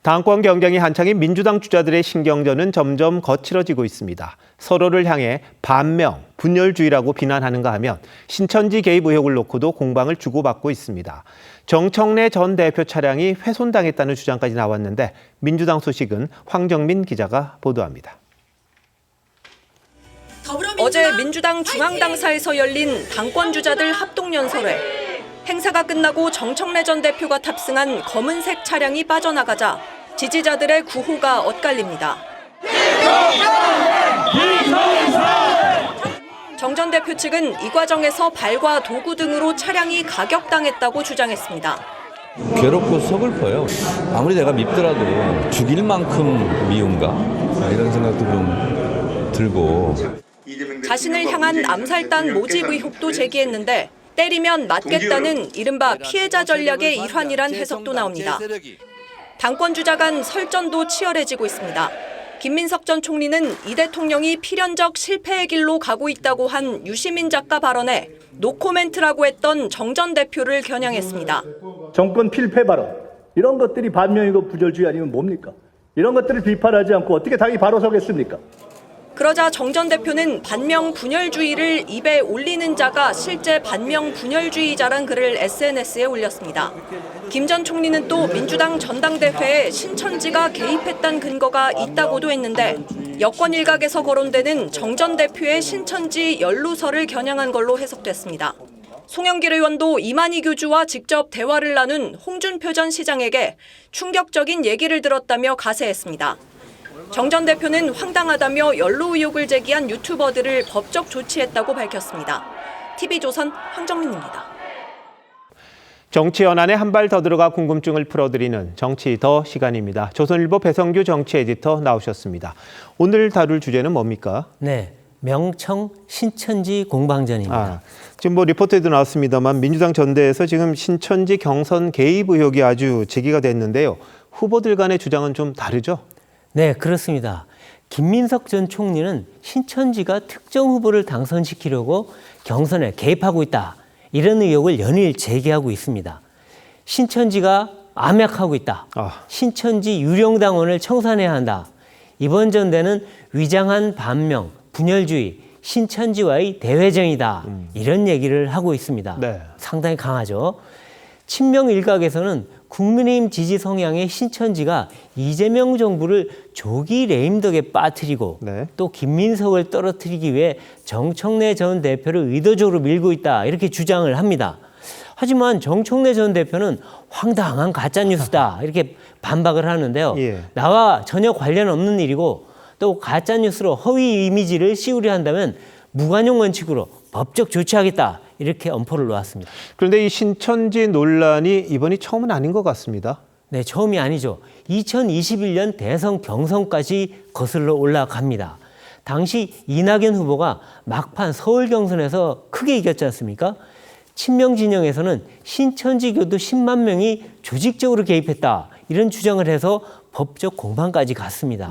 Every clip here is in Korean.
당권 경쟁이 한창인 민주당 주자들의 신경전은 점점 거칠어지고 있습니다. 서로를 향해 반명, 분열주의라고 비난하는가 하면 신천지 개입 의혹을 놓고도 공방을 주고받고 있습니다. 정청래 전 대표 차량이 훼손당했다는 주장까지 나왔는데 민주당 소식은 황정민 기자가 보도합니다. 어제 민주당 중앙당사에서 열린 당권 주자들 합동연설회. 행사가 끝나고 정청래 전 대표가 탑승한 검은색 차량이 빠져나가자 지지자들의 구호가 엇갈립니다. 정 전 대표 측은 이 과정에서 발과 도구 등으로 차량이 가격당했다고 주장했습니다. 괴롭고 서글퍼요. 아무리 내가 밉더라도 죽일 만큼 미운가? 이런 생각도 좀 들고. 자신을 향한 암살단 모집 의혹도 제기했는데 때리면 맞겠다는 이른바 피해자 전략의 일환이란 해석도 나옵니다. 당권 주자 간 설전도 치열해지고 있습니다. 김민석 전 총리는 이 대통령이 필연적 실패의 길로 가고 있다고 한 유시민 작가 발언에 노코멘트라고 했던 정 전 대표를 겨냥했습니다. 정권 필패 발언, 이런 것들이 반명이고 부절주의 아니면 뭡니까? 이런 것들을 비판하지 않고 어떻게 당이 바로 서겠습니까? 그러자 정 전 대표는 반명 분열주의를 입에 올리는 자가 실제 반명 분열주의자란 글을 SNS에 올렸습니다. 김 전 총리는 또 민주당 전당대회에 신천지가 개입했다는 근거가 있다고도 했는데 여권 일각에서 거론되는 정 전 대표의 신천지 연루설을 겨냥한 걸로 해석됐습니다. 송영길 의원도 이만희 교주와 직접 대화를 나눈 홍준표 전 시장에게 충격적인 얘기를 들었다며 가세했습니다. 정 전 대표는 황당하다며 연루 의혹을 제기한 유튜버들을 법적 조치했다고 밝혔습니다. TV조선 황정민입니다. 정치 연안에 한 발 더 들어가 궁금증을 풀어드리는 정치 더 시간입니다. 조선일보 배성규 정치 에디터 나오셨습니다. 오늘 다룰 주제는 뭡니까? 네, 명청 신천지 공방전입니다. 지금 리포트에도 나왔습니다만 민주당 전대에서 지금 신천지 경선 개입 의혹이 아주 제기가 됐는데요. 후보들 간의 주장은 좀 다르죠? 네, 그렇습니다. 김민석 전 총리는 신천지가 특정 후보를 당선시키려고 경선에 개입하고 있다. 이런 의혹을 연일 제기하고 있습니다. 신천지가 암약하고 있다. 신천지 유령당원을 청산해야 한다. 이번 전대는 위장한 반명, 분열주의, 신천지와의 대회전이다. 이런 얘기를 하고 있습니다. 네. 상당히 강하죠. 친명 일각에서는 국민의힘 지지 성향의 신천지가 이재명 정부를 조기 레임덕에 빠뜨리고 또 김민석을 떨어뜨리기 위해 정청래 전 대표를 의도적으로 밀고 있다 이렇게 주장을 합니다. 하지만 정청래 전 대표는 황당한 가짜뉴스다 이렇게 반박을 하는데요. 나와 전혀 관련 없는 일이고 또 가짜뉴스로 허위 이미지를 씌우려 한다면 무관용 원칙으로 법적 조치하겠다. 이렇게 엄포를 놓았습니다. 그런데 이 신천지 논란이 이번이 처음은 아닌 것 같습니다. 네, 처음이 아니죠. 2021년 대선 경선까지 거슬러 올라갑니다. 당시 이낙연 후보가 막판 서울 경선에서 크게 이겼지 않습니까? 친명 진영에서는 신천지 교도 10만 명이 조직적으로 개입했다. 이런 주장을 해서 법적 공방까지 갔습니다.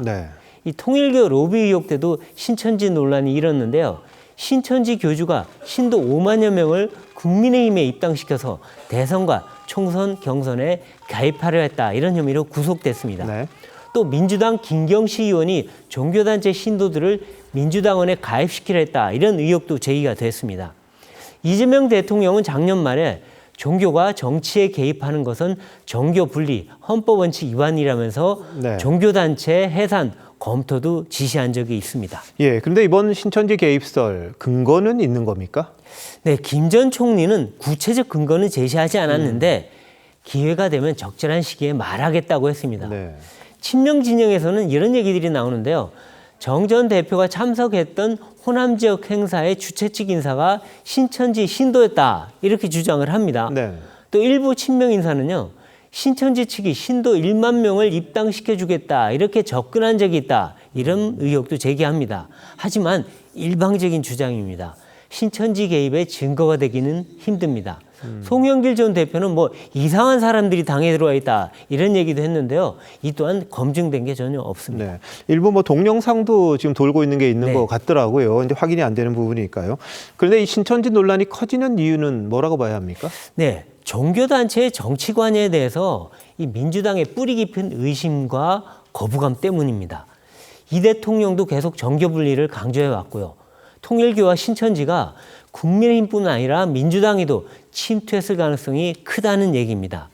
이 통일교 로비 의혹 때도 신천지 논란이 일었는데요. 신천지 교주가 신도 5만여 명을 국민의힘에 입당시켜서 대선과 총선 경선에 가입하려 했다. 이런 혐의로 구속됐습니다. 또 민주당 김경시 의원이 종교단체 신도들을 민주당원에 가입시키려 했다. 이런 의혹도 제기가 됐습니다. 이재명 대통령은 작년 말에 종교가 정치에 개입하는 것은 정교 분리, 헌법 원칙 위반이라면서 종교단체 해산, 검토도 지시한 적이 있습니다. 그런데 이번 신천지 개입설 근거는 있는 겁니까? 네, 김 전 총리는 구체적 근거는 제시하지 않았는데 기회가 되면 적절한 시기에 말하겠다고 했습니다. 친명 진영에서는 이런 얘기들이 나오는데요. 정 전 대표가 참석했던 호남 지역 행사의 주최 측 인사가 신천지 신도였다 이렇게 주장을 합니다. 또 일부 친명 인사는요. 신천지 측이 신도 1만 명을 입당시켜주겠다 이렇게 접근한 적이 있다 이런 의혹도 제기합니다. 하지만 일방적인 주장입니다. 신천지 개입의 증거가 되기는 힘듭니다. 송영길 전 대표는 이상한 사람들이 당에 들어와 있다 이런 얘기도 했는데요. 이 또한 검증된 게 전혀 없습니다. 일부 동영상도 지금 돌고 있는 게 있는 것 같더라고요. 이제 확인이 안 되는 부분이니까요. 그런데 이 신천지 논란이 커지는 이유는 뭐라고 봐야 합니까? 종교단체의 정치관여에 대해서 이 민주당의 뿌리 깊은 의심과 거부감 때문입니다. 이 대통령도 계속 정교 분리를 강조해 왔고요. 통일교와 신천지가 국민의힘뿐만 아니라 민주당에도 침투했을 가능성이 크다는 얘기입니다.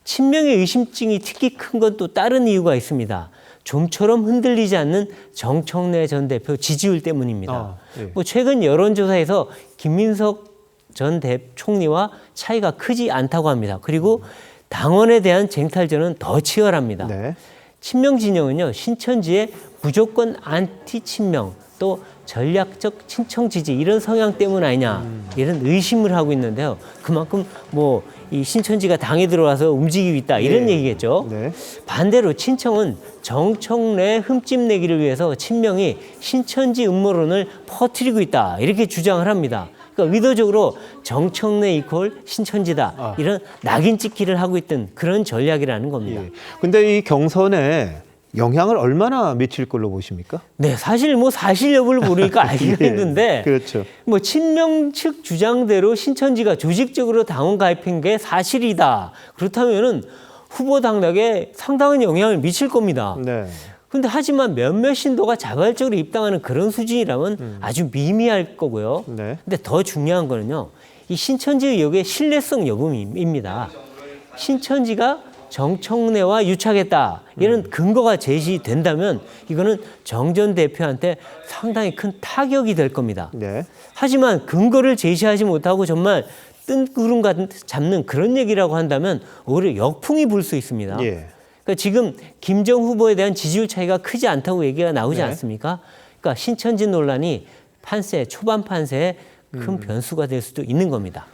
친명의 의심증이 특히 큰 건 또 다른 이유가 있습니다. 좀처럼 흔들리지 않는 정청래 전 대표 지지율 때문입니다. 예. 뭐 최근 여론조사에서 김민석 전 총리와 차이가 크지 않다고 합니다. 그리고 당원에 대한 쟁탈전은 더 치열합니다. 네. 친명 진영은요, 신천지의 무조건 안티 친명, 또 전략적 친청 지지 이런 성향 때문 아니냐 이런 의심을 하고 있는데요. 그만큼 뭐 이 신천지가 당에 들어와서 움직이고 있다 이런 네. 얘기겠죠. 네. 반대로 친청은 정청래 흠집 내기를 위해서 친명이 신천지 음모론을 퍼뜨리고 있다 이렇게 주장을 합니다. 그러니까 의도적으로 정청래 이퀄 신천지다 이런 낙인 찍기를 하고 있던 그런 전략이라는 겁니다. 예. 근데 이 경선에 영향을 얼마나 미칠 걸로 보십니까? 네, 사실 뭐 사실 여부를 모르니까 알기가 예, 힘든데 그렇죠. 뭐 친명 측 주장대로 신천지가 조직적으로 당원 가입한 게 사실이다. 그렇다면은 후보 당락에 상당한 영향을 미칠 겁니다. 네. 근데 하지만 몇몇 신도가 자발적으로 입당하는 그런 수준이라면 아주 미미할 거고요. 네. 근데 더 중요한 거는요. 이 신천지 의혹의 신뢰성 여부입니다. 신천지가 정청래와 유착했다. 이런 근거가 제시된다면 이거는 정 전 대표한테 상당히 큰 타격이 될 겁니다. 네. 하지만 근거를 제시하지 못하고 정말 뜬구름 잡는 그런 얘기라고 한다면 오히려 역풍이 불 수 있습니다. 예. 그러니까 지금 김정 후보에 대한 지지율 차이가 크지 않다고 얘기가 나오지 네. 않습니까? 그러니까 신천지 논란이 초반 판세에 큰 변수가 될 수도 있는 겁니다.